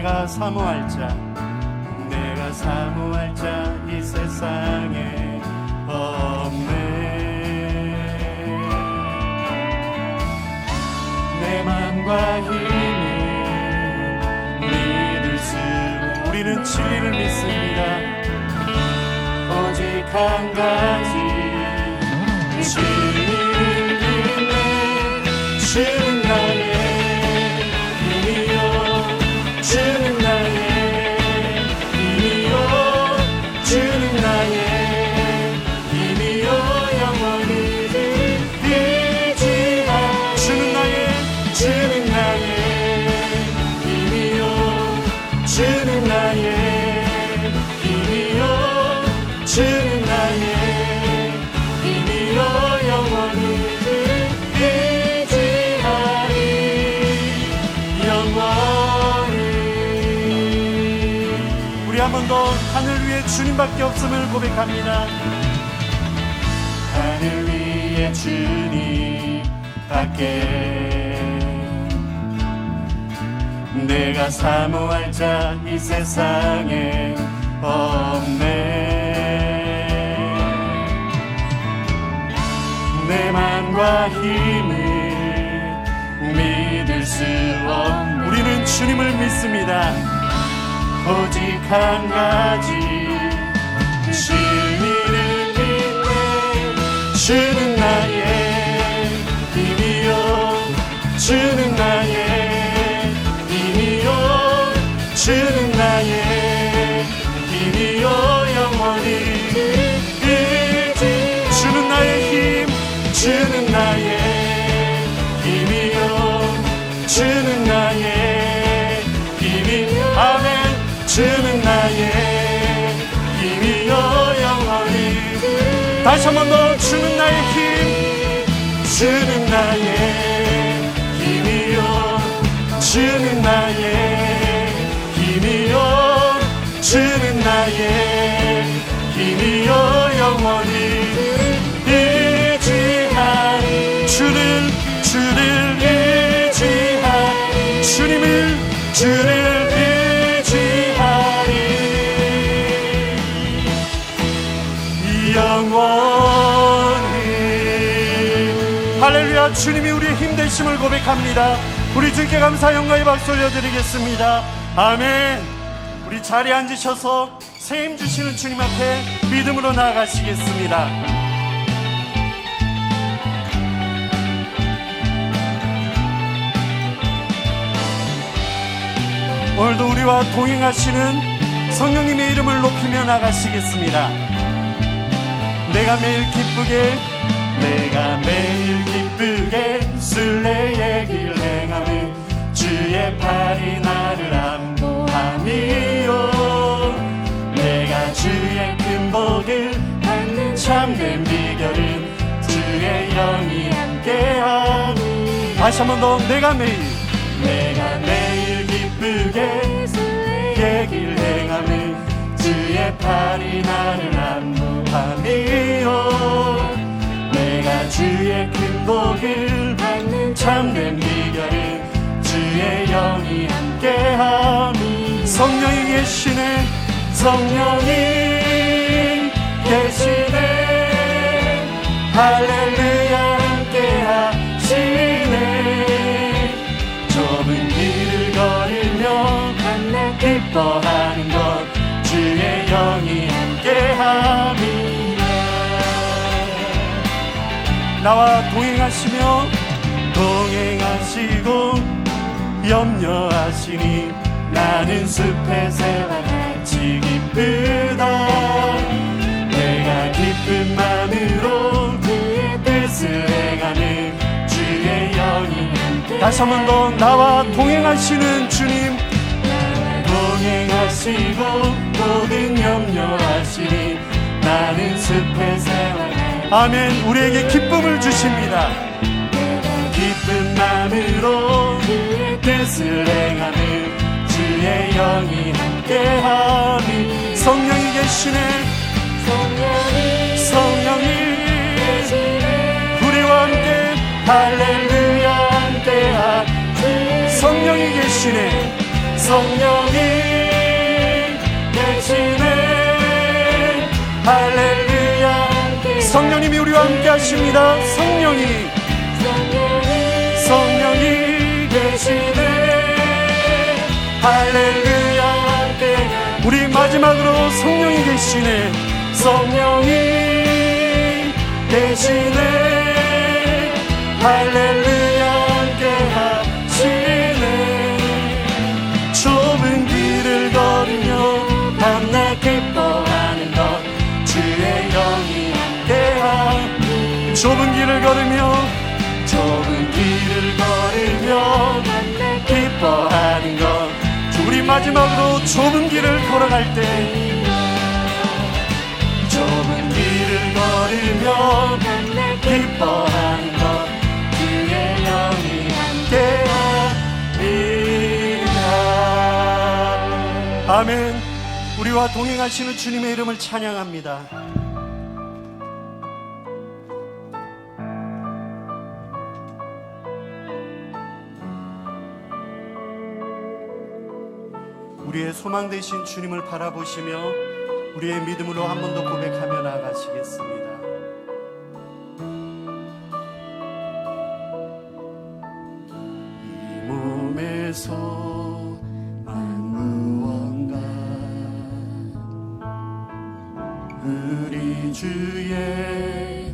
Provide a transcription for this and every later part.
내가 사모할 자 이 세상에 없네. 내 맘과 힘을 믿을 수 우리는 진리를 믿습니다. 오직 한 가지 진리를 믿네. 주는 나의 힘이요 주는 나의 주는 나의 힘이요 영원히 의지하 주는 나의 힘이요 주는 나의 힘이요 주는 나의 힘이요 영원히 의지하리 영원히. 우리 한 번 더 하늘 위에 주님밖에 없음을 고백합니다. 하늘 위에 주님밖에 내가 사모할 자 이 세상에 없네. 내 맘과 힘을 믿을 수 없네. 우리는 주님을 믿습니다. 오직 한 가지 진리를 믿네. 주는 나의 힘이요 주는 나의 힘이요 주는 나의 힘이요 영원히 의지 주는 나의 힘 주는 나의 힘이요 주는 나의 힘이 아멘. 주는 나의 힘이요 영원히 다시 한 번 더 주는 나의 힘 주는 나의 힘이요 주는 나의 힘이요 주는 나의 힘이요 영원히 의지하리 주를 의지하리 주를 영원히. 할렐루야. 주님이 우리의 힘 되심을 고백합니다. 우리 주께 감사 영광의 박수 올려드리겠습니다. 아멘. 우리 자리에 앉으셔서 새 힘 주시는 주님 앞에 믿음으로 나아가시겠습니다. 오늘도 우리와 동행하시는 성령님의 이름을 높이며 나가시겠습니다. 내가 매일 기쁘게 순례의 길 행하며 주의 팔이 나를 안보함이요. 내가 주의 큰 복을 받는 참된 비결은 주의 영이 함께하니. 다시 한 번 더. 내가 매일 기쁘게 순례의 길 행하며 주의 팔이 나를 안보함이요. 내가 주의 큰 복을 받는 참된 비결은 주의 영이 함께함이. 성령이 계시네. 성령이 계시네. 할렐루야 함께하시네. 좁은 길을 걸으며 만나 기뻐하는 것 주의 영이 함께함이라. 나와 동행하시고 염려하시니 나는 숲의 새와 같이 기쁘다. 내가 기쁜 마음으로 그의 뜻을 행하는 주의 영이 함께. 다시 한 번 더. 나와 동행하시는 주님. 동행하시고 모든 염려하시니 나는 숲의 새와 같이. 아멘. 우리에게 기쁨을 주십니다. 기쁜 마음으로 그의 뜻을 행하는 주의 영이 함께하니. 성령이 계시네. 성령이 계시네. 우리와 함께 할렐루야 함께하니. 성령이 계시네. 성령이 계시네. 할렐루야. 성령님이 우리와 함께 하십니다. 성령이 계시네. 할렐루야. 우리 마지막으로 성령이 계시네. 성령이 계시네. 할렐루야. 함께 하시네. 좁은 길을 걸으며 밤낮 기뻐하는 것 주의 영이 함께함. 좁은 길을 걸으며 기뻐하는 것. 우리 마지막으로 좁은 길을 걸어갈 때 좁은 길을 걸으며 기뻐하는 것 주의 영이 함께합니다. 아멘. 우리와 동행하시는 주님의 이름을 찬양합니다. 우리의 소망 되신 주님을 바라보시며 우리의 믿음으로 한 번 더 고백하며 나아가시겠습니다. 이 몸에서 만무언가 우리 주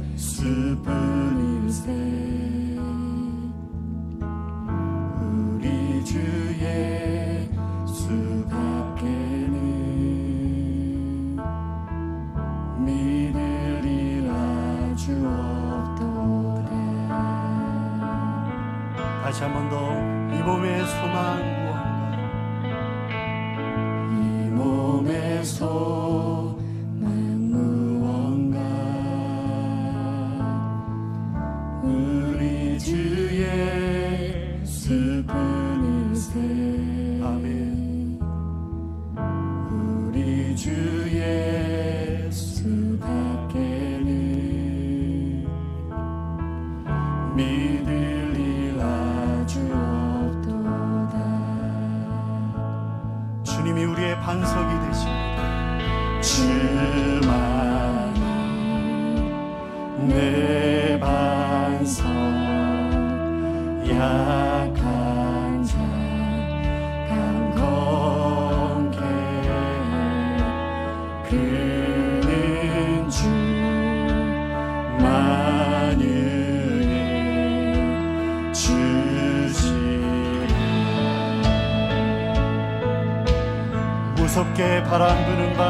예수뿐일세. 우리 주 예수밖에는 믿으리라 주 없도다. 다시 한 번 더. 이 몸의 소망 무언가. 이 몸의 소망 무언가 우리 주 예수뿐일세. 아멘. 우리 주 예수밖에는 믿으리라 주 없도다. 주님이 우리의 반석이 되십니다. 주만이 내 반석, 약한 자 강건케 그는 주 만유의 주시라. 무섭게 바람 부는 밤,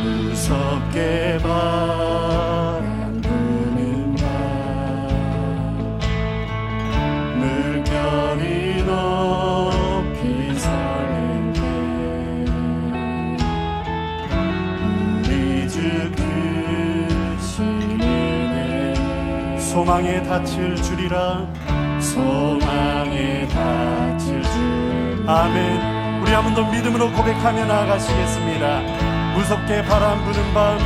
무섭게 바람 부는 밤, 물결이 높이 설릴 때 우리 주 크신 은혜 소망에 닿을 주리라. 소망에 닿을 줄. 아멘. 우리 한 번 더 믿음으로 고백하며 나아가시겠습니다. 무섭게 바람 부는 밤,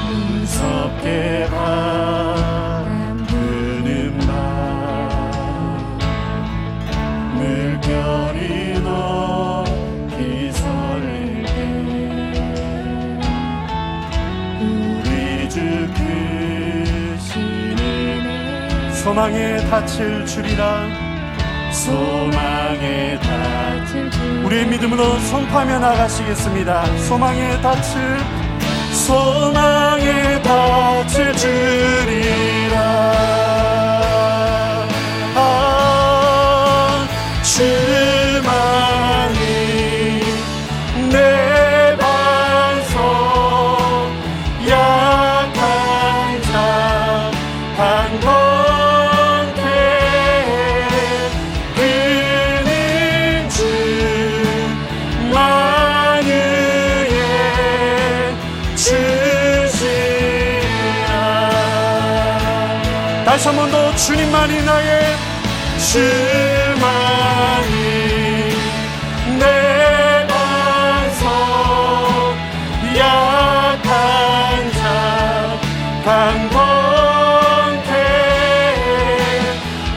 무섭게 바람 부는 밤, 물결이 높이 설릴 때 우리 주 크신 은혜 소망에 닿을 주리라. 소망에 닿을 줄. 우리의 믿음으로 선포하며 나가시겠습니다. 소망에 닿을 주리라. 주만이 내 반석, 약한 자 강건케 그는 주 만유의 주시라. 다시 한 번 더. 주님만이 나의, 주만이 내 반석, 약한 자 강건케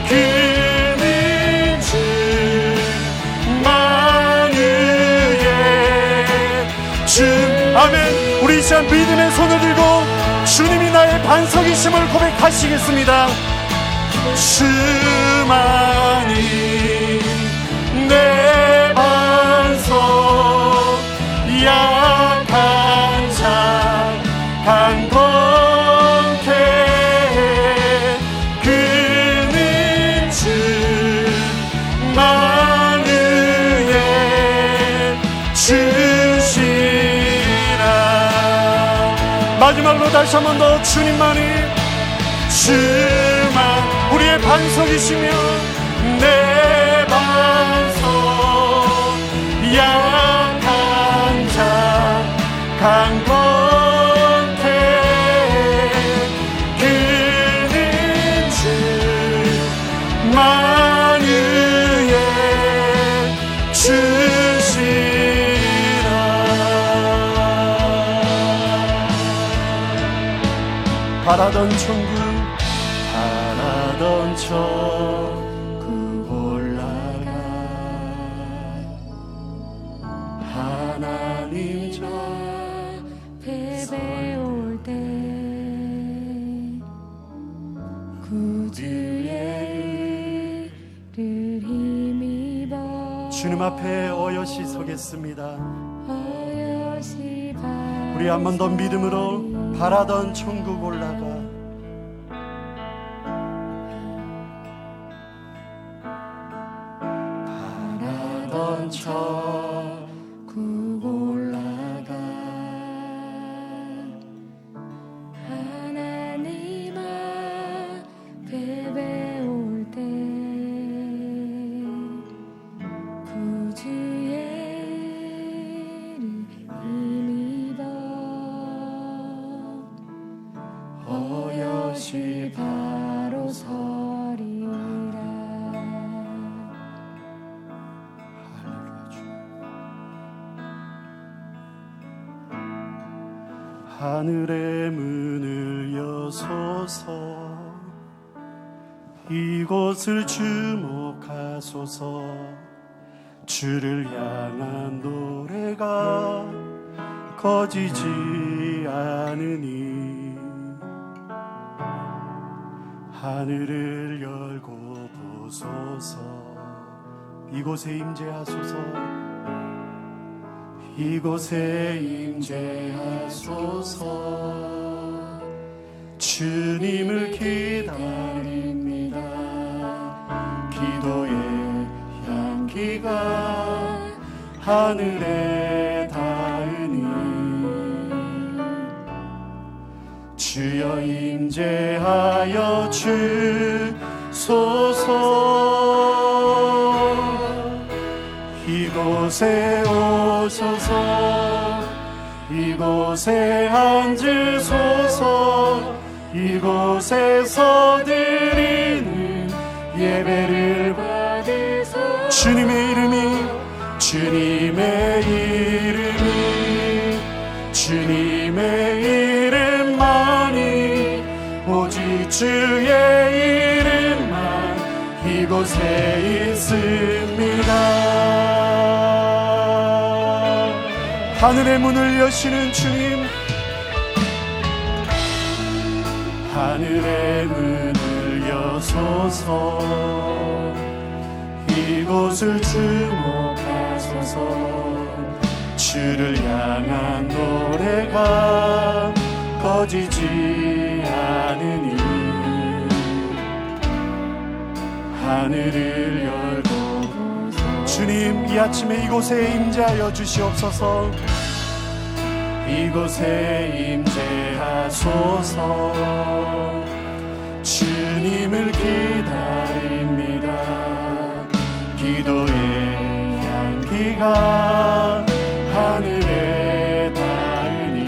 그는 반석이심을 고백하시겠습니다. 주만이 내 반석, 약한 자 강건케 해. 그는 주만 의에 주시라. 마지막으로 다시 한 번 더 주님만이, 주만 우리의 반석이시며 내 반석, 약한 자 강건케 해. 그는 주만 의에 주시라. 바라던 천국, 바라던 천국 올라가. 하나님 저 배배올 때 구주의 의를 힘입어 주님 앞에 어여시 서겠습니다. 어여시 바라던 우리 한 번 더 믿음으로 바라던 천국 올라가. 바라던 천국 올라가. 하나님 앞에 배올 때 구주의 의를 힘입어 어여시 바로 서리라. 하늘의 문을 여소서, 이곳을 주목하소서. 주를 향한 노래가 꺼지지 않으니 하늘을 열고 보소서. 이곳에 임재하소서, 이곳에 임재하소서. 주님을 기다립니다. 기도의 향기가 하늘에 닿으니 주여 임재하여 주소서. 이곳에 오소서, 이곳에 앉으소서. 이곳에서 드리는 예배를 받으소서. 주님의 이름이, 주님의 이름이, 주님의 이름만이, 오직 주의 이름만 이곳에 있습니다. 하늘의 문을 여시는 주님, 하늘의 문을 여소서. 이곳을 주목하소서. 주를 향한 노래가 꺼지지 않으니 하늘을 열고 주님, 이 아침에 이곳에 임재하여 주시옵소서. 이곳에 임재하소서. 주님을 기다립니다. 기도의 향기가 하늘에 닿으니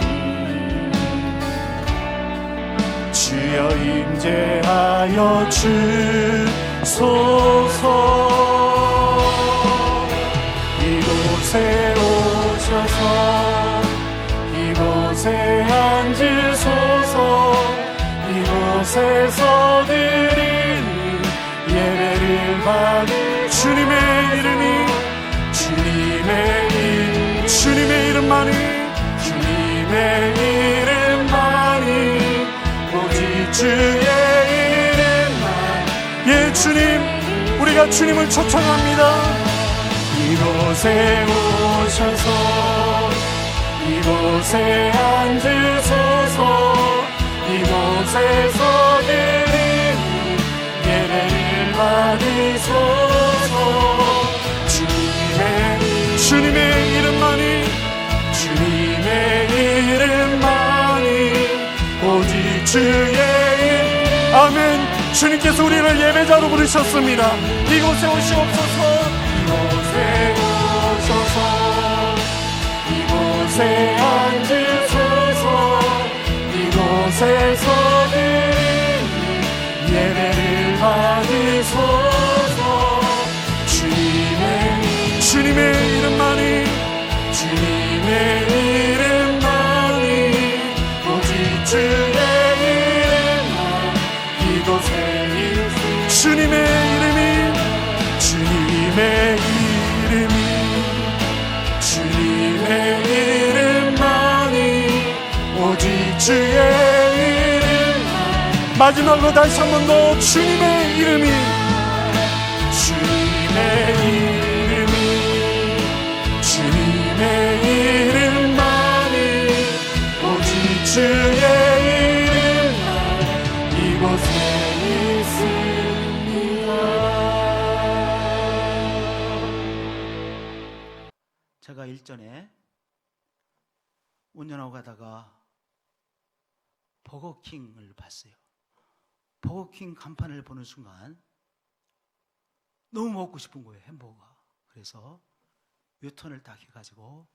주여 임재하여 주소서. 이곳에 오셔서 이곳에 앉으소서. 이곳에서 드리는 예배를 받을 주님의 이름이, 주님의 이름, 주님의 이름만이, 주님의 이름만이, 오직 주의 이름만. 예, 주님, 우리가 주님을 초청합니다. 이곳에 오셔서 이곳에 앉으소서. 이곳에서 드리는 예배를 받으소서. 주님의 이름만이, 주님의 이름만이, 오직 주의 이름. 아멘. 주님께서 우리를 예배자로 부르셨습니다. 이곳에 오시옵소서. 이곳에 오셔서 이곳에 앉으소서. 이곳에서 드리는 예배를 받으소서. 주님의 이름만이, 주님의 이름만이, 오직 주의 이름만. 이곳에 주님의 이름이, 주님의 이름이, 주님의 이름만이, 오직 주의 이름만. 마지막으로 다시 한 번 더 주님의 이름이, 주님의 이름이, 주님의 이름만이, 오직 주의 이름만 이곳에 있습니다. 제가 일전에 운전하고 가다가 버거킹을 봤어요. 버거킹 간판을 보는 순간 너무 먹고 싶은 거예요, 햄버거가. 그래서 유턴을 딱 해가지고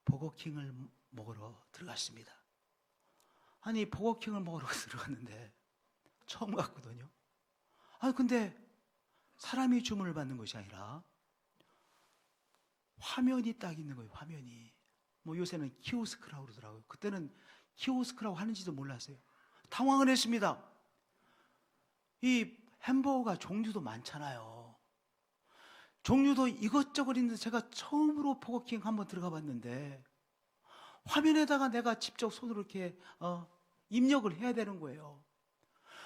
버거킹을 먹으러 들어갔습니다. 아니, 버거킹을 먹으러 들어갔는데 처음 갔거든요. 근데 사람이 주문을 받는 것이 아니라 화면이 딱 있는 거예요, 화면이. 뭐 요새는 키오스크라고 그러더라고요. 그때는 키오스크라고 하는지도 몰랐어요. 당황을 했습니다. 이 햄버거가 종류도 많잖아요. 종류도 이것저것 있는데 제가 처음으로 버거킹 한번 들어가 봤는데 화면에다가 내가 직접 손으로 이렇게 입력을 해야 되는 거예요.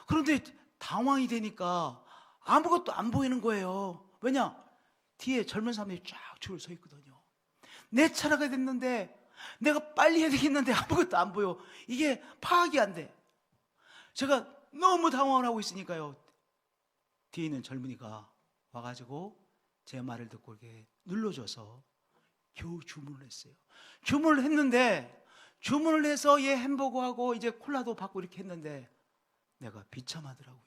그런데 당황이 되니까 아무것도 안 보이는 거예요. 왜냐? 뒤에 젊은 사람들이 쫙 줄을 서 있거든요. 내 차례가 됐는데 내가 빨리 해야 되겠는데 아무것도 안 보여. 이게 파악이 안 돼. 제가 너무 당황을 하고 있으니까요, 뒤에 있는 젊은이가 와가지고 제 말을 듣고 이렇게 눌러줘서 겨우 주문을 했어요. 주문을 했는데, 주문을 해서 얘 햄버거하고 이제 콜라도 받고 이렇게 했는데 내가 비참하더라고요.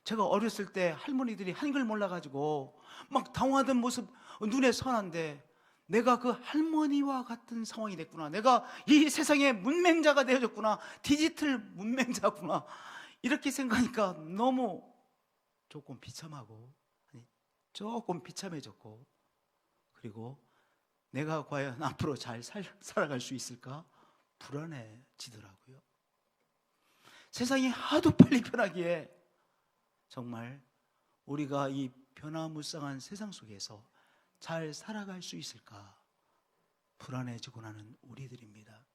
제가 어렸을 때 할머니들이 한글 몰라가지고 막 당황하던 모습 눈에 선한데 내가 그 할머니와 같은 상황이 됐구나. 내가 이 세상의 문맹자가 되어졌구나. 디지털 문맹자구나. 이렇게 생각하니까 너무 조금 비참하고, 조금 비참해졌고, 그리고 내가 과연 앞으로 잘 살아갈 수 있을까 불안해지더라고요. 세상이 하도 빨리 변하기에 정말 우리가 이 변화무쌍한 세상 속에서 잘 살아갈 수 있을까 불안해지고 나는 우리들입니다.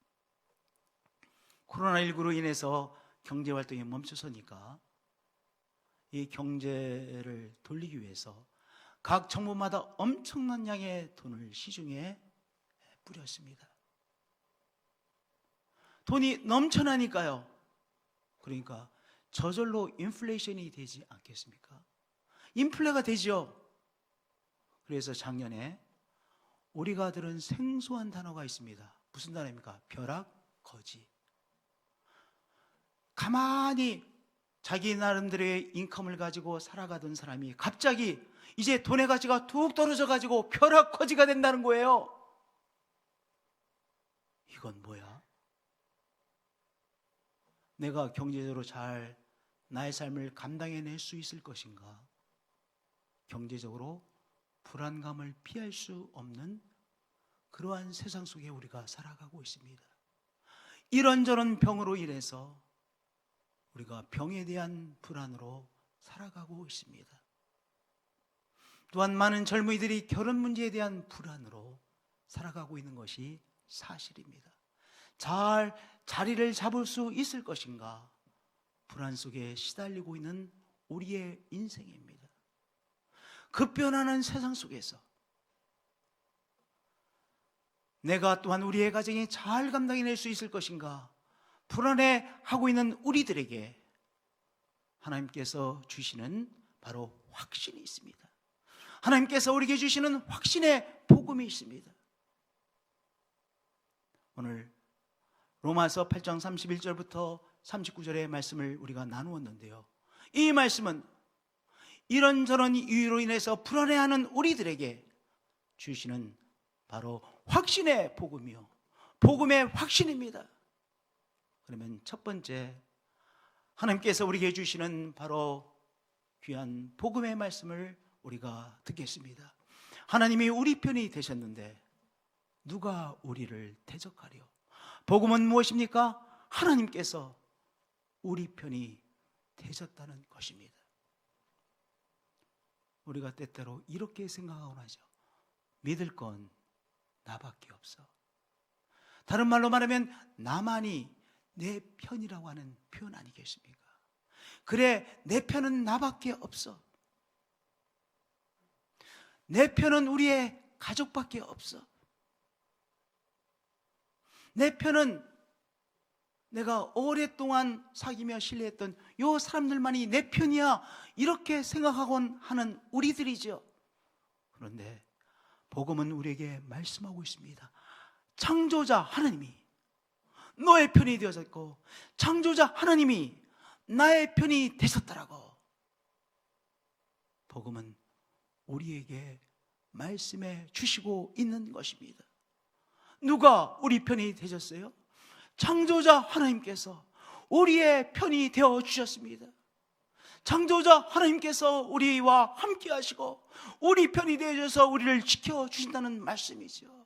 코로나19로 인해서 경제활동이 멈춰서니까 이 경제를 돌리기 위해서 각 정부마다 엄청난 양의 돈을 시중에 뿌렸습니다. 돈이 넘쳐나니까요. 그러니까 저절로 인플레이션이 되지 않겠습니까? 인플레가 되죠. 그래서 작년에 우리가 들은 생소한 단어가 있습니다. 무슨 단어입니까? 벼락, 거지. 가만히 자기 나름대로의 인컴을 가지고 살아가던 사람이 갑자기 이제 돈의 가치가 툭 떨어져 가지고 벼락, 거지가 된다는 거예요. 이건 뭐야? 내가 경제적으로 잘 나의 삶을 감당해낼 수 있을 것인가? 경제적으로 불안감을 피할 수 없는 그러한 세상 속에 우리가 살아가고 있습니다. 이런저런 병으로 인해서 우리가 병에 대한 불안으로 살아가고 있습니다. 또한 많은 젊은이들이 결혼 문제에 대한 불안으로 살아가고 있는 것이 사실입니다. 잘 자리를 잡을 수 있을 것인가 불안 속에 시달리고 있는 우리의 인생입니다. 급변하는 세상 속에서 내가 또한 우리의 가정이 잘 감당해낼 수 있을 것인가 불안해하고 있는 우리들에게 하나님께서 주시는 바로 확신이 있습니다. 하나님께서 우리에게 주시는 확신의 복음이 있습니다. 오늘 로마서 8장 31절부터 39절의 말씀을 우리가 나누었는데요, 이 말씀은 이런저런 이유로 인해서 불안해하는 우리들에게 주시는 바로 확신의 복음이요, 복음의 확신입니다. 그러면 첫 번째, 하나님께서 우리에게 주시는 바로 귀한 복음의 말씀을 우리가 듣겠습니다. 하나님이 우리 편이 되셨는데 누가 우리를 대적하리요? 복음은 무엇입니까? 하나님께서 우리 편이 되셨다는 것입니다. 우리가 때때로 이렇게 생각하곤 하죠. 믿을 건 나밖에 없어. 다른 말로 말하면 나만이 내 편이라고 하는 표현 아니겠습니까? 그래, 내 편은 나밖에 없어. 내 편은 우리의 가족밖에 없어. 내 편은 내가 오랫동안 사귀며 신뢰했던 요 사람들만이 내 편이야, 이렇게 생각하곤 하는 우리들이죠. 그런데 복음은 우리에게 말씀하고 있습니다. 창조자 하나님이 너의 편이 되어졌고 창조자 하나님이 나의 편이 되셨다라고 복음은 우리에게 말씀해 주시고 있는 것입니다. 누가 우리 편이 되셨어요? 창조자 하나님께서 우리의 편이 되어 주셨습니다. 창조자 하나님께서 우리와 함께 하시고 우리 편이 되어져서 우리를 지켜주신다는 말씀이죠.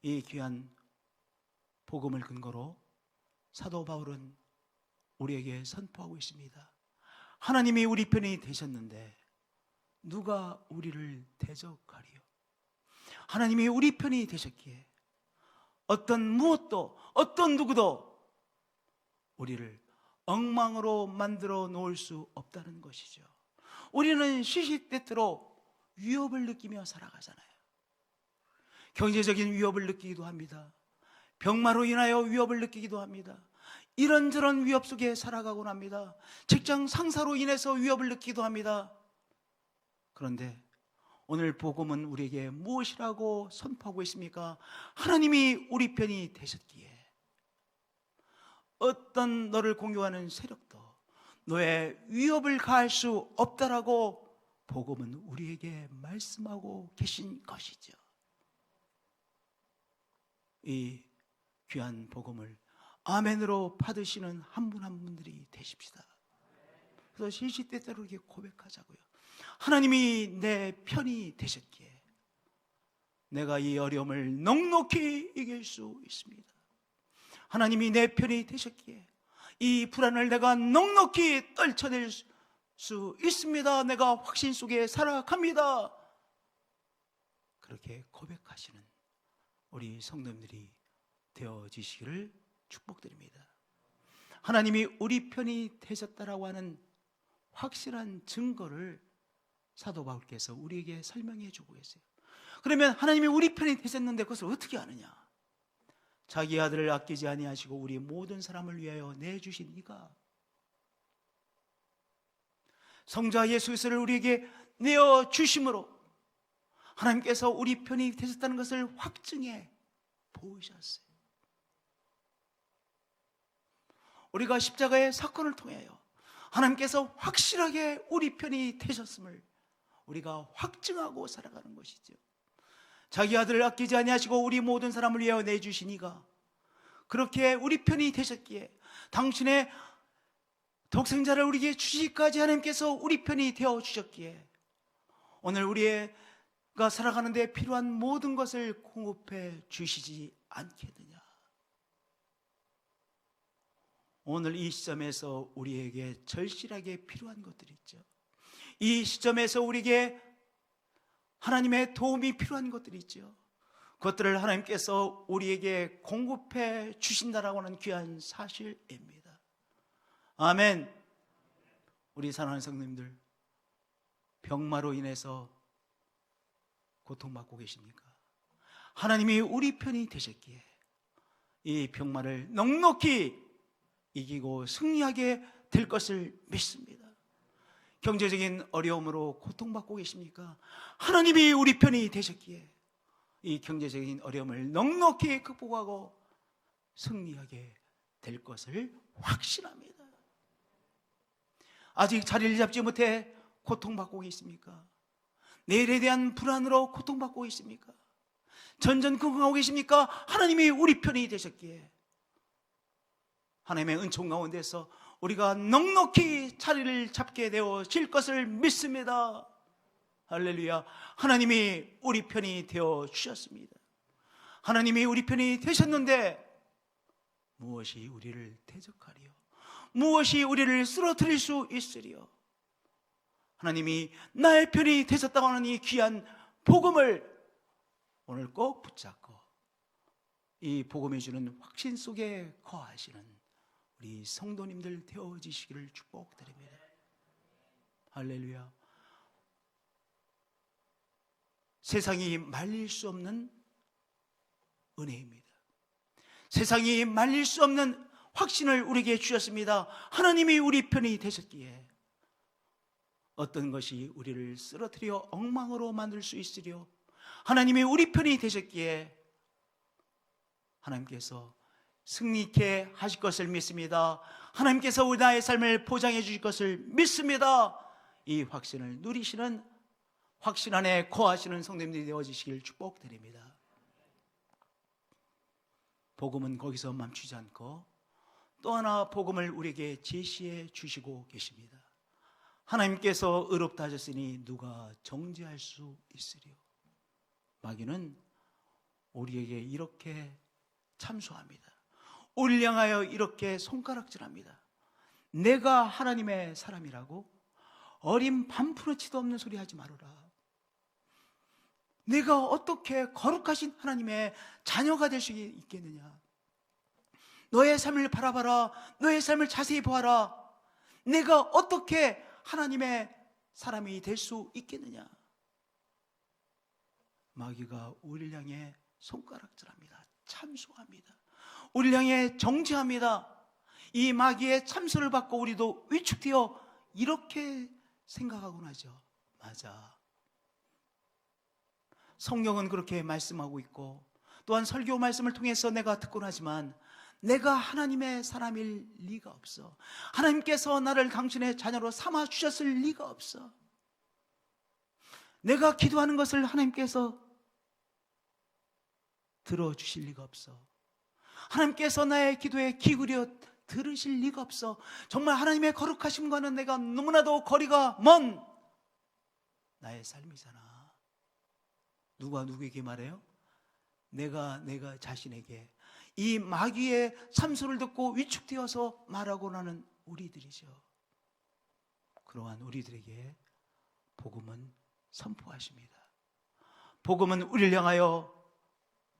이 귀한 복음을 근거로 사도 바울은 우리에게 선포하고 있습니다. 하나님이 우리 편이 되셨는데 누가 우리를 대적하리요? 하나님이 우리 편이 되셨기에 어떤 무엇도 어떤 누구도 우리를 엉망으로 만들어 놓을 수 없다는 것이죠. 우리는 시시때때로 위협을 느끼며 살아가잖아요. 경제적인 위협을 느끼기도 합니다. 병마로 인하여 위협을 느끼기도 합니다. 이런저런 위협 속에 살아가곤 합니다. 직장 상사로 인해서 위협을 느끼기도 합니다. 그런데 오늘 복음은 우리에게 무엇이라고 선포하고 있습니까? 하나님이 우리 편이 되셨기에 어떤 너를 공격하는 세력도 너의 위협을 가할 수 없다라고 복음은 우리에게 말씀하고 계신 것이죠. 이 귀한 복음을 아멘으로 받으시는 한 분 한 분들이 되십시다. 그래서 시시때때로 이렇게 고백하자고요. 하나님이 내 편이 되셨기에 내가 이 어려움을 넉넉히 이길 수 있습니다. 하나님이 내 편이 되셨기에 이 불안을 내가 넉넉히 떨쳐낼 수 있습니다. 내가 확신 속에 살아갑니다. 그렇게 고백하시는 우리 성도님들이 되어지시기를 축복드립니다. 하나님이 우리 편이 되셨다라고 하는 확실한 증거를 사도 바울께서 우리에게 설명해 주고 계세요. 그러면 하나님이 우리 편이 되셨는데 그것을 어떻게 아느냐? 자기 아들을 아끼지 아니하시고 우리 모든 사람을 위하여 내주신 이가 성자 예수 그리스도를 우리에게 내어주심으로 하나님께서 우리 편이 되셨다는 것을 확증해 보이셨어요. 우리가 십자가의 사건을 통하여 하나님께서 확실하게 우리 편이 되셨음을 우리가 확증하고 살아가는 것이죠. 자기 아들을 아끼지 아니하시고 우리 모든 사람을 위하여 내주신 이가 그렇게 우리 편이 되셨기에 당신의 독생자를 우리에게 주시기까지 하나님께서 우리 편이 되어 주셨기에 오늘 우리가 살아가는 데 필요한 모든 것을 공급해 주시지 않겠느냐. 오늘 이 시점에서 우리에게 절실하게 필요한 것들이 있죠. 이 시점에서 우리에게 하나님의 도움이 필요한 것들이 있죠. 그것들을 하나님께서 우리에게 공급해 주신다라고 하는 귀한 사실입니다. 아멘. 우리 사랑하는 성도님들, 병마로 인해서 고통받고 계십니까? 하나님이 우리 편이 되셨기에 이 병마를 넉넉히 이기고 승리하게 될 것을 믿습니다. 경제적인 어려움으로 고통받고 계십니까? 하나님이 우리 편이 되셨기에 이 경제적인 어려움을 넉넉히 극복하고 승리하게 될 것을 확신합니다. 아직 자리를 잡지 못해 고통받고 계십니까? 내일에 대한 불안으로 고통받고 계십니까? 전전긍긍하고 계십니까? 하나님이 우리 편이 되셨기에 하나님의 은총 가운데서 우리가 넉넉히 자리를 잡게 되어질 것을 믿습니다. 할렐루야. 하나님이 우리 편이 되어 주셨습니다. 하나님이 우리 편이 되셨는데 무엇이 우리를 대적하리요? 무엇이 우리를 쓰러뜨릴 수 있으리요? 하나님이 나의 편이 되셨다고 하는 이 귀한 복음을 오늘 꼭 붙잡고 이 복음이 주는 확신 속에 거하시는 우리 성도님들 되어지시기를 축복드립니다. 할렐루야. 세상이 말릴 수 없는 은혜입니다. 세상이 말릴 수 없는 확신을 우리에게 주셨습니다. 하나님이 우리 편이 되셨기에 어떤 것이 우리를 쓰러뜨려 엉망으로 만들 수 있으려 하나님이 우리 편이 되셨기에 하나님께서 승리케 하실 것을 믿습니다. 하나님께서 우리 나의 삶을 보장해 주실 것을 믿습니다. 이 확신을 누리시는 확신 안에 거하시는 성도님들이 되어지시길 축복드립니다. 복음은 거기서 멈추지 않고 또 하나 복음을 우리에게 제시해 주시고 계십니다. 하나님께서 의롭다 하셨으니 누가 정죄할 수 있으리요? 마귀는 우리에게 이렇게 참소합니다. 우리를 향하여 이렇게 손가락질합니다. 내가 하나님의 사람이라고 어린 반푼어치도 없는 소리 하지 말아라. 내가 어떻게 거룩하신 하나님의 자녀가 될 수 있겠느냐? 너의 삶을 바라봐라. 너의 삶을 자세히 보아라. 내가 어떻게 하나님의 사람이 될 수 있겠느냐? 마귀가 우리를 향해 손가락질합니다. 참소합니다. 우리를 향해 정죄합니다. 이 마귀의 참소를 받고 우리도 위축되어 이렇게 생각하곤 하죠. 맞아. 성경은 그렇게 말씀하고 있고 또한 설교 말씀을 통해서 내가 듣곤 하지만 내가 하나님의 사람일 리가 없어. 하나님께서 나를 당신의 자녀로 삼아 주셨을 리가 없어. 내가 기도하는 것을 하나님께서 들어주실 리가 없어. 하나님께서 나의 기도에 기울여 들으실 리가 없어. 정말 하나님의 거룩하심과는 내가 너무나도 거리가 먼 나의 삶이잖아. 누가 누구에게 말해요? 내가 자신에게 이 마귀의 참소를 듣고 위축되어서 말하고 나는 우리들이죠. 그러한 우리들에게 복음은 선포하십니다. 복음은 우리를 향하여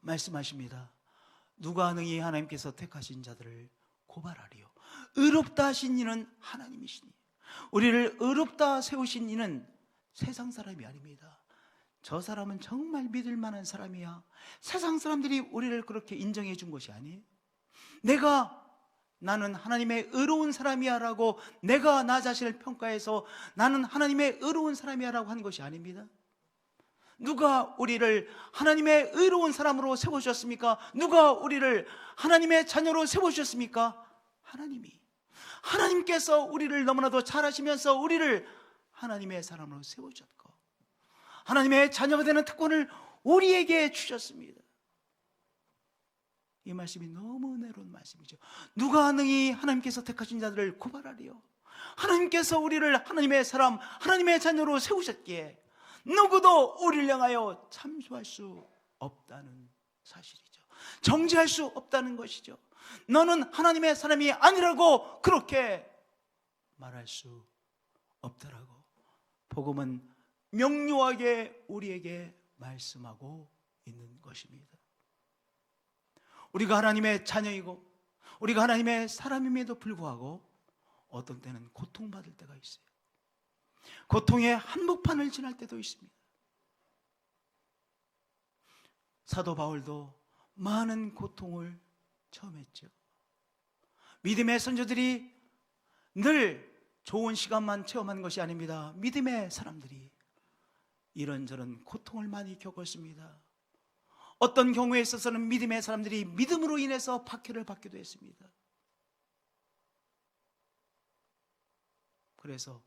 말씀하십니다. 누가 능히 하나님께서 택하신 자들을 고발하리요? 의롭다 하신 이는 하나님이시니 우리를 의롭다 세우신 이는 세상 사람이 아닙니다. 저 사람은 정말 믿을 만한 사람이야. 세상 사람들이 우리를 그렇게 인정해 준 것이 아니에요. 나는 하나님의 의로운 사람이야 라고 내가 나 자신을 평가해서 나는 하나님의 의로운 사람이야 라고 하는 것이 아닙니다. 누가 우리를 하나님의 의로운 사람으로 세워주셨습니까? 누가 우리를 하나님의 자녀로 세워주셨습니까? 하나님께서 우리를 너무나도 잘 아시면서 우리를 하나님의 사람으로 세워주셨고 하나님의 자녀가 되는 특권을 우리에게 주셨습니다. 이 말씀이 너무 은혜로운 말씀이죠. 누가 능히 하나님께서 택하신 자들을 고발하리요? 하나님께서 우리를 하나님의 사람, 하나님의 자녀로 세우셨기에 누구도 우리를 향하여 참소할 수 없다는 사실이죠. 정죄할 수 없다는 것이죠. 너는 하나님의 사람이 아니라고 그렇게 말할 수 없더라고. 복음은 명료하게 우리에게 말씀하고 있는 것입니다. 우리가 하나님의 자녀이고 우리가 하나님의 사람임에도 불구하고 어떤 때는 고통받을 때가 있어요. 고통의 한복판을 지날 때도 있습니다. 사도 바울도 많은 고통을 체험했죠. 믿음의 선조들이 늘 좋은 시간만 체험한 것이 아닙니다. 믿음의 사람들이 이런저런 고통을 많이 겪었습니다. 어떤 경우에 있어서는 믿음의 사람들이 믿음으로 인해서 박해를 받기도 했습니다. 그래서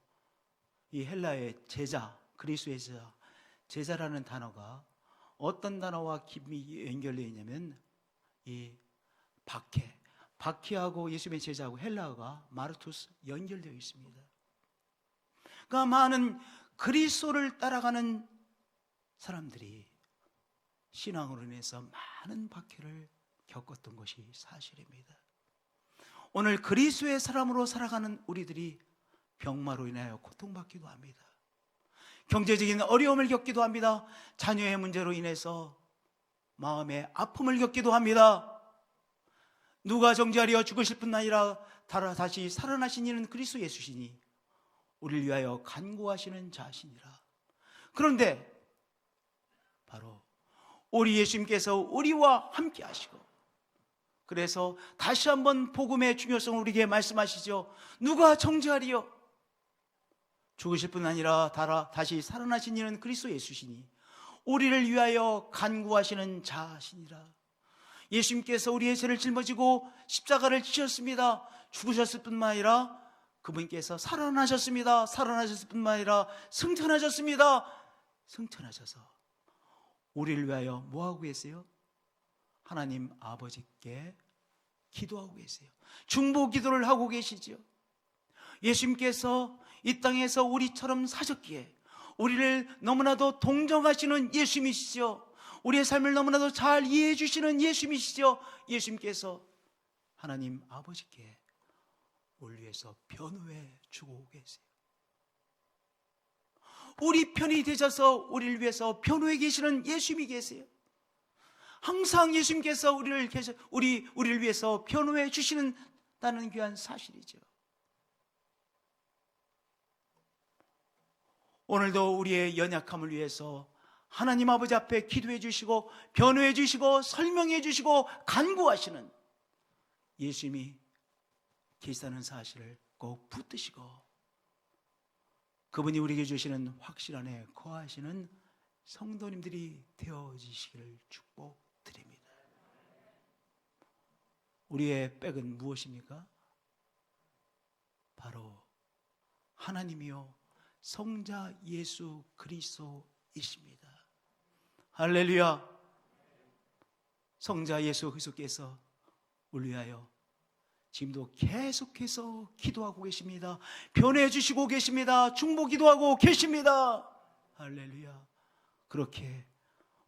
이 헬라의 제자, 그리스도의 제자, 제자라는 단어가 어떤 단어와 긴密연결되어 있냐면 이 박해하고 예수님의 제자하고 헬라어가 마르투스 연결되어 있습니다. 그러니까 많은 그리스도를 따라가는 사람들이 신앙으로 인해서 많은 박해를 겪었던 것이 사실입니다. 오늘 그리스도의 사람으로 살아가는 우리들이 병마로 인하여 고통받기도 합니다. 경제적인 어려움을 겪기도 합니다. 자녀의 문제로 인해서 마음의 아픔을 겪기도 합니다. 누가 정죄하려 죽으실 뿐 아니라 다시 살아나신 이는 그리스도 예수시니 우리를 위하여 간구하시는 자시니라. 그런데 바로 우리 예수님께서 우리와 함께 하시고, 그래서 다시 한번 복음의 중요성을 우리에게 말씀하시죠. 누가 정죄하리요? 죽으실 뿐 아니라 다시 살아나신 이는 그리스도 예수시니 우리를 위하여 간구하시는 자시니라. 예수님께서 우리의 죄를 짊어지고 십자가를 지셨습니다. 죽으셨을 뿐만 아니라 그분께서 살아나셨습니다. 살아나셨을 뿐만 아니라 승천하셨습니다. 승천하셔서 우리를 위하여 뭐하고 계세요? 하나님 아버지께 기도하고 계세요. 중보 기도를 하고 계시죠. 예수님께서 이 땅에서 우리처럼 사셨기에 우리를 너무나도 동정하시는 예수님이시죠. 우리의 삶을 너무나도 잘 이해해 주시는 예수님이시죠. 예수님께서 하나님 아버지께 우리 위해서 변호해 주고 계세요. 우리 편이 되셔서 우리를 위해서 변호해 계시는 예수님이 계세요. 항상 예수님께서 우리를 위해서 변호해 주시는다는 귀한 사실이죠. 오늘도 우리의 연약함을 위해서 하나님 아버지 앞에 기도해 주시고 변호해 주시고 설명해 주시고 간구하시는 예수님이 계시다는 사실을 꼭 붙드시고 그분이 우리에게 주시는 확신 안에 거하시는 성도님들이 되어지시기를 축복드립니다. 우리의 백은 무엇입니까? 바로 하나님이요 성자 예수 그리스도이십니다. 할렐루야. 성자 예수 그리스도께서 우리 위하여 지금도 계속해서 기도하고 계십니다. 변해 주시고 계십니다. 중보 기도하고 계십니다. 할렐루야. 그렇게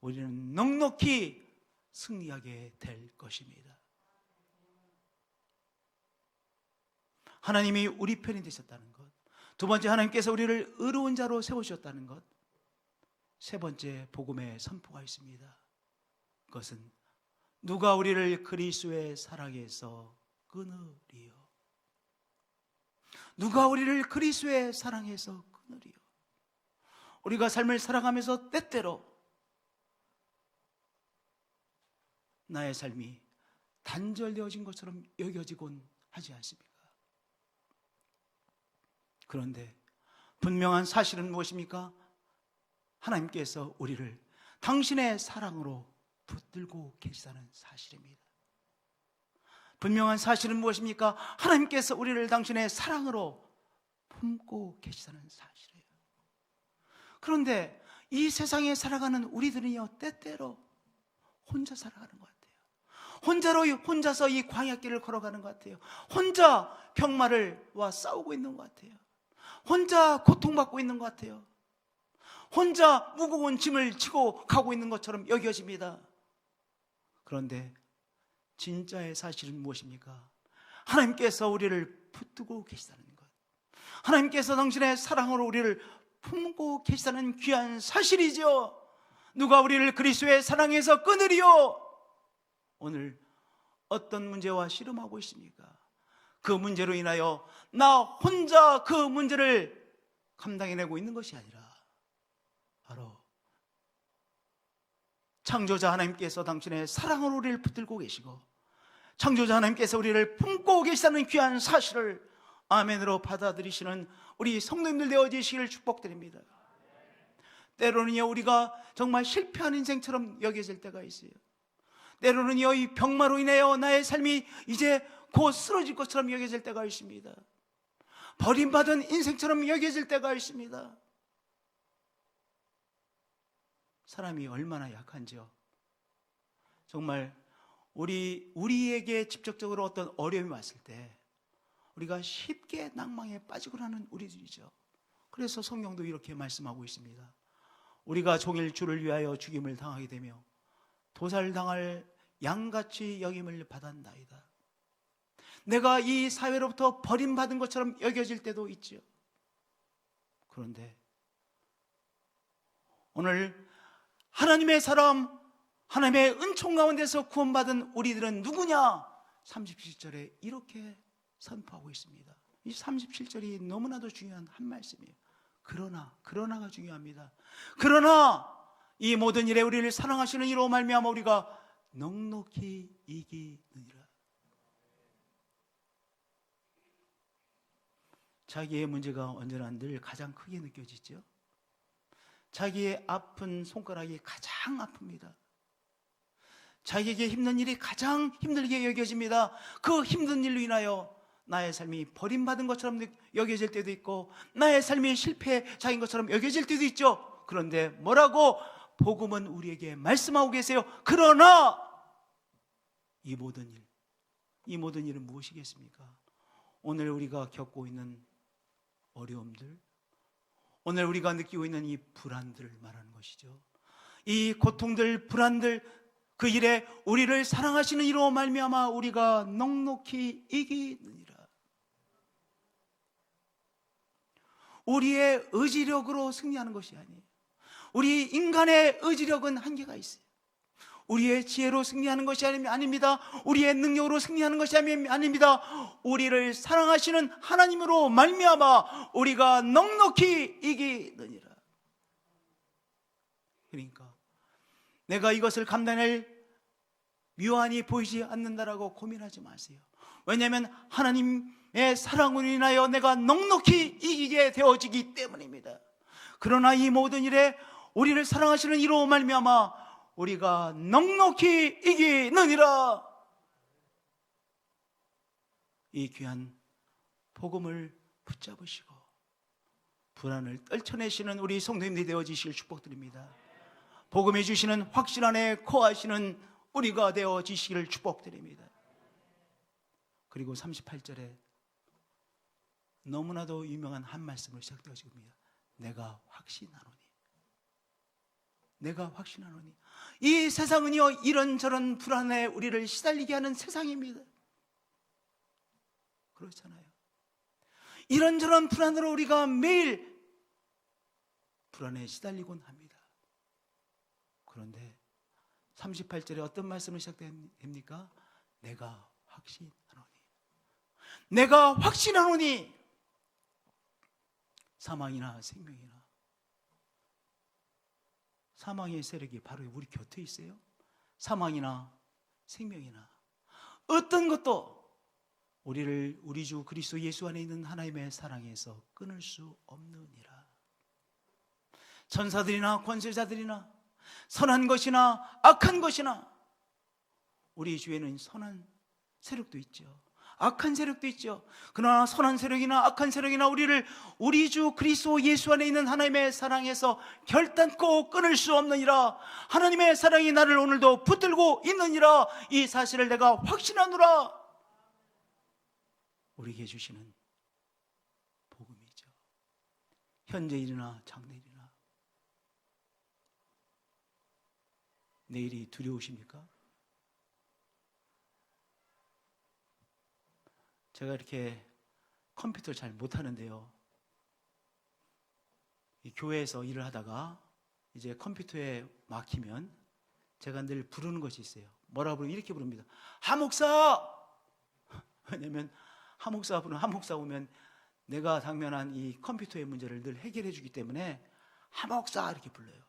우리는 넉넉히 승리하게 될 것입니다. 하나님이 우리 편이 되셨다는 것, 두 번째 하나님께서 우리를 의로운 자로 세우셨다는 것, 세 번째 복음의 선포가 있습니다. 그것은 누가 우리를 그리스도의 사랑에서 끊으리요? 누가 우리를 그리스도의 사랑에서 끊으리요? 우리가 삶을 살아가면서 때때로 나의 삶이 단절되어진 것처럼 여겨지곤 하지 않습니까? 그런데 분명한 사실은 무엇입니까? 하나님께서 우리를 당신의 사랑으로 붙들고 계시다는 사실입니다. 분명한 사실은 무엇입니까? 하나님께서 우리를 당신의 사랑으로 품고 계시다는 사실이에요. 그런데 이 세상에 살아가는 우리들은요, 때때로 혼자 살아가는 것 같아요. 혼자서 이 광야길을 걸어가는 것 같아요. 혼자 병마를와 싸우고 있는 것 같아요. 혼자 고통받고 있는 것 같아요. 혼자 무거운 짐을 지고 가고 있는 것처럼 여겨집니다. 그런데 진짜의 사실은 무엇입니까? 하나님께서 우리를 붙들고 계시다는 것, 하나님께서 당신의 사랑으로 우리를 품고 계시다는 귀한 사실이죠. 누가 우리를 그리스도의 사랑에서 끊으리요? 오늘 어떤 문제와 씨름하고 있습니까? 그 문제로 인하여 나 혼자 그 문제를 감당해내고 있는 것이 아니라 바로 창조자 하나님께서 당신의 사랑으로 우리를 붙들고 계시고 창조자 하나님께서 우리를 품고 계시다는 귀한 사실을 아멘으로 받아들이시는 우리 성도님들 되어지시기를 축복드립니다. 때로는요, 우리가 정말 실패한 인생처럼 여겨질 때가 있어요. 때로는요, 이 병마로 인하여 나의 삶이 이제 곧 쓰러질 것처럼 여겨질 때가 있습니다. 버림받은 인생처럼 여겨질 때가 있습니다. 사람이 얼마나 약한지요. 정말 우리에게 직접적으로 어떤 어려움이 왔을 때 우리가 쉽게 낭망에 빠지고 하는 우리들이죠. 그래서 성경도 이렇게 말씀하고 있습니다. 우리가 종일 주를 위하여 죽임을 당하게 되며 도살당할 양같이 여김을 받았나이다. 내가 이 사회로부터 버림받은 것처럼 여겨질 때도 있죠. 그런데 오늘 하나님의 사람, 하나님의 은총 가운데서 구원받은 우리들은 누구냐? 37절에 이렇게 선포하고 있습니다. 이 37절이 너무나도 중요한 한 말씀이에요. 그러나가 중요합니다. 그러나 이 모든 일에 우리를 사랑하시는 이로 말미암아 우리가 넉넉히 이기느니라. 자기의 문제가 언제나 늘 가장 크게 느껴지죠. 자기의 아픈 손가락이 가장 아픕니다. 자기에게 힘든 일이 가장 힘들게 여겨집니다. 그 힘든 일로 인하여 나의 삶이 버림받은 것처럼 여겨질 때도 있고 나의 삶이 실패자인 것처럼 여겨질 때도 있죠. 그런데 뭐라고 복음은 우리에게 말씀하고 계세요. 그러나 이 모든 일은 무엇이겠습니까? 오늘 우리가 겪고 있는 어려움들, 오늘 우리가 느끼고 있는 이 불안들을 말하는 것이죠. 이 고통들, 불안들, 그 일에 우리를 사랑하시는 이로 말미암아 우리가 넉넉히 이기느니라. 우리의 의지력으로 승리하는 것이 아니에요. 우리 인간의 의지력은 한계가 있어요. 우리의 지혜로 승리하는 것이 아닙니다. 우리의 능력으로 승리하는 것이 아닙니다. 우리를 사랑하시는 하나님으로 말미암아 우리가 넉넉히 이기느니라. 그러니까 내가 이것을 감당할 묘안이 보이지 않는다라고 고민하지 마세요. 왜냐하면 하나님의 사랑으로 인하여 내가 넉넉히 이기게 되어지기 때문입니다. 그러나 이 모든 일에 우리를 사랑하시는 이로 말미암아 우리가 넉넉히 이기느니라. 이 귀한 복음을 붙잡으시고 불안을 떨쳐내시는 우리 성도님들이 되어지시길 축복드립니다. 복음이 주시는 확신 안에 거하시는 우리가 되어지시기를 축복드립니다. 그리고 38절에 너무나도 유명한 한 말씀을 시작되어집니다. 내가 확신하노니. 이 세상은요 이런저런 불안에 우리를 시달리게 하는 세상입니다. 그렇잖아요. 이런저런 불안으로 우리가 매일 불안에 시달리곤 합니다. 그런데 38절에 어떤 말씀을 시작됩니까? 내가 확신하노니 사망이나 생명이나 사망의 세력이 바로 우리 곁에 있어요. 사망이나 생명이나 어떤 것도 우리를 우리 주 그리스도 예수 안에 있는 하나님의 사랑에서 끊을 수 없느니라. 천사들이나 권세자들이나 선한 것이나 악한 것이나 우리 주에는 선한 세력도 있죠. 악한 세력도 있죠. 그러나 선한 세력이나 악한 세력이나 우리를 우리 주 그리스도 예수 안에 있는 하나님의 사랑에서 결단코 끊을 수 없느니라. 하나님의 사랑이 나를 오늘도 붙들고 있느니라. 이 사실을 내가 확신하노라. 우리에게 주시는 복음이죠. 현재 일이나 장래일이나. 내일이 두려우십니까? 제가 이렇게 컴퓨터를 잘 못하는데요, 이 교회에서 일을 하다가 이제 컴퓨터에 막히면 제가 늘 부르는 것이 있어요. 뭐라 부르면 이렇게 부릅니다. 하목사! 왜냐면 한 목사 오면 내가 당면한 이 컴퓨터의 문제를 늘 해결해 주기 때문에 하목사 이렇게 불러요.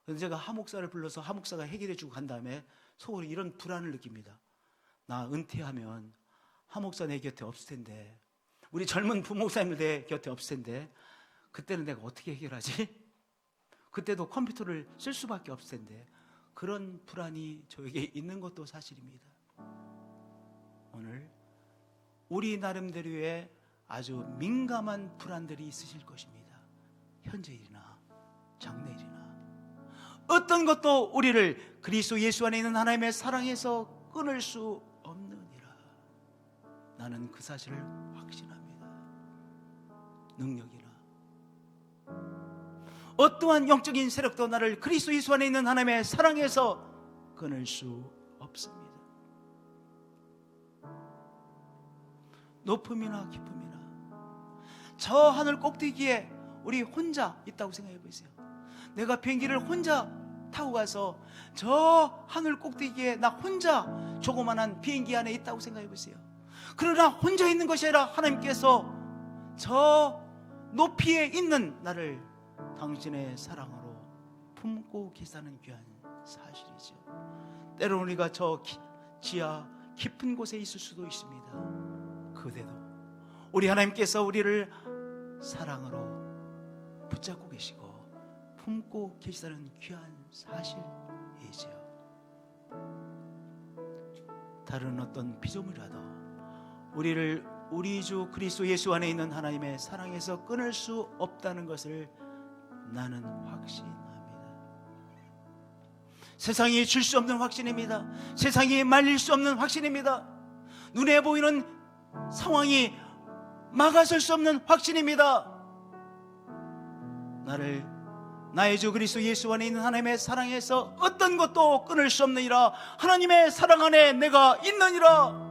그래서 제가 하목사를 불러서 하목사가 해결해 주고 간 다음에 속으로 이런 불안을 느낍니다. 나 은퇴하면 하목사 내 곁에 없을 텐데, 우리 젊은 부목사님들 내 곁에 없을 텐데 그때는 내가 어떻게 해결하지? 그때도 컴퓨터를 쓸 수밖에 없을 텐데, 그런 불안이 저에게 있는 것도 사실입니다. 오늘 우리 나름대로의 아주 민감한 불안들이 있으실 것입니다. 현재 일이나 장래일이나 어떤 것도 우리를 그리스도 예수 안에 있는 하나님의 사랑에서 끊을 수 없느니라. 나는 그 사실을 확신합니다. 능력이나 어떠한 영적인 세력도 나를 그리스도 예수 안에 있는 하나님의 사랑에서 끊을 수 없습니다. 높음이나 기쁨이나 저 하늘 꼭대기에 우리 혼자 있다고 생각해 보세요. 내가 비행기를 혼자 타고 가서 저 하늘 꼭대기에 나 혼자 조그만한 비행기 안에 있다고 생각해 보세요. 그러나 혼자 있는 것이 아니라 하나님께서 저 높이에 있는 나를 당신의 사랑으로 품고 계시다는 귀한 사실이죠. 때로는 우리가 저 지하 깊은 곳에 있을 수도 있습니다. 그대도 우리 하나님께서 우리를 사랑으로 붙잡고 계시고 품고 계시다는 귀한 사실이지요. 다른 어떤 피조물이라도 우리를 우리 주 그리스도 예수 안에 있는 하나님의 사랑에서 끊을 수 없다는 것을 나는 확신합니다. 세상이 줄 수 없는 확신입니다. 세상이 말릴 수 없는 확신입니다. 눈에 보이는 상황이 막아설 수 없는 확신입니다. 나의 주 그리스도 예수 안에 있는 하나님의 사랑에서 어떤 것도 끊을 수 없느니라. 하나님의 사랑 안에 내가 있느니라.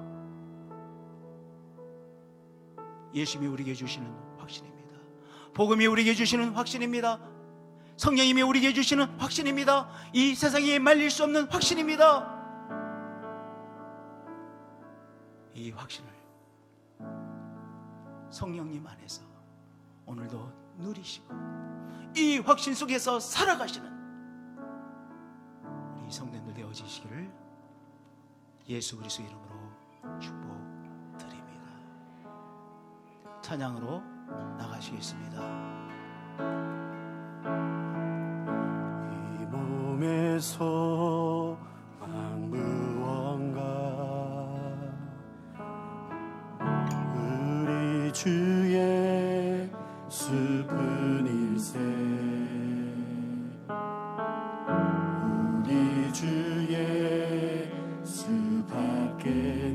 예수님이 우리에게 주시는 확신입니다. 복음이 우리에게 주시는 확신입니다. 성령님이 우리에게 주시는 확신입니다. 이 세상이 말릴 수 없는 확신입니다. 이 확신을 성령님 안에서 오늘도 누리시고 이 확신 속에서 살아가시는 우리 성도님들 되어지시기를 예수 그리스도 이름으로 축복드립니다. 찬양으로 나가시겠습니다. 이 몸에서 무언가 우리 주의 수분일세 우리 주의 수 밖에는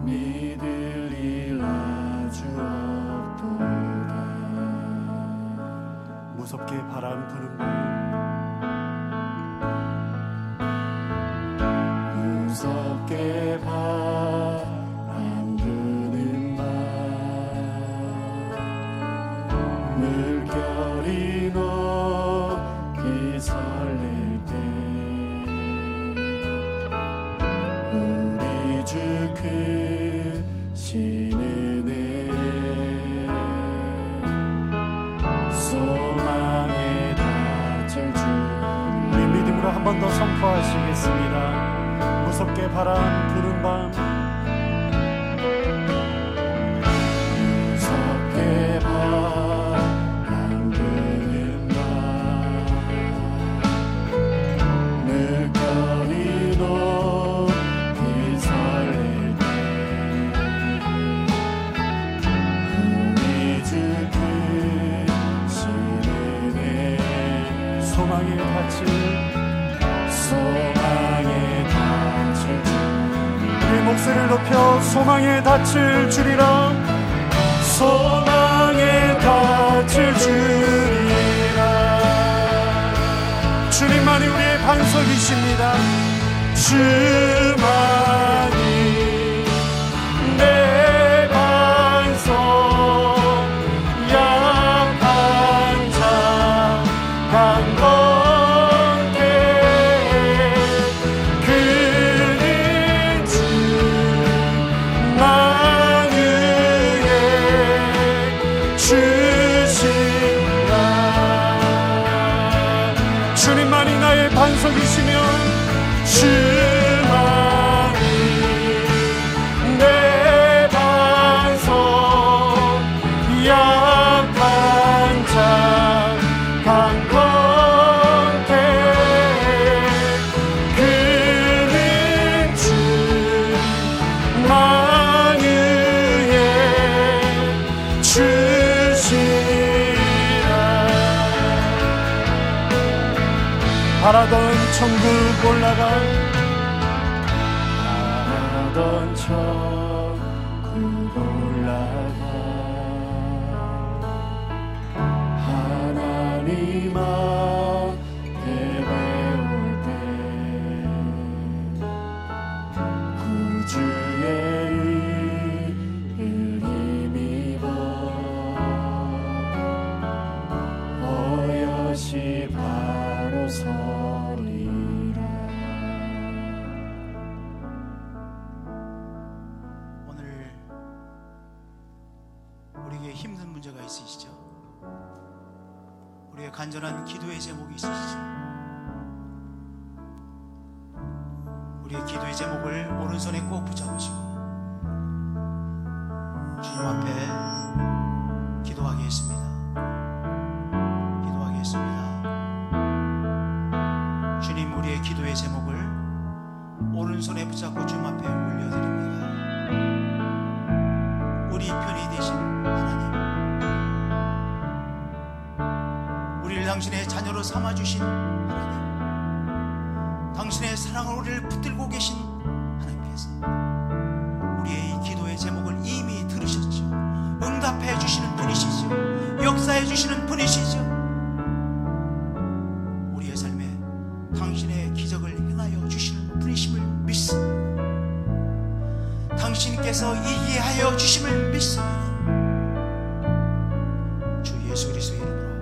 믿을 일 아주 없도다. 무섭게 바람 부는 밤 무섭게 바람 부는 밤 물결이 높이 설렐 때 우리 주 크신 은혜 소망에 닿을 줄 우리 믿음으로 한 번 더 선포하시겠습니다. 무섭게 바람 부는 밤 무섭게 바람 부는 밤 물결이 높이 설렐 때 우리 주 크신 은혜 소망에 닿을 우리 목소리를 높여 소망에 닿을 줄이라 소망에 닿을 줄이라. 주님만이 우리의 반석이십니다. 주만이 내 반석 약한 자 강건케 그는 이기시면 주만이 내 반석 약한 자 강건케 그는 주 만유의 주시라. 바라던 천국 올라가 바라던 천국 올라가 하나님 앞에 배울 때 구주의 이름을 힘입어 어여시 바로 서리라. 오늘 우리에게 힘든 문제가 있으시죠? 우리의 간절한 기도의 제목이 있으시죠? 우리의 기도의 제목을 오른손에 꼭 붙잡으시고 주님 앞에 기도하겠습니다. 기도하겠습니다. 주님, 우리의 기도의 제목을 오른손에 붙잡고 주님 앞에 올려드립니다. 우리 편이 되신 하나님, 우리를 당신의 자녀로 삼아주신 하나님, 당신의 사랑을 우리를 붙들고 계신 하나님께서 우리의 이 기도의 제목을 이미 들으셨죠. 응답해 주시는 분이시죠. 역사해 주시는 분이시죠. 우리의 삶에 당신의 기적을 행하여 주시는 분이심을 믿습니다. 당신께서 이기게 하여 주심을 믿습니다. 주 예수 그리스도의 이름으로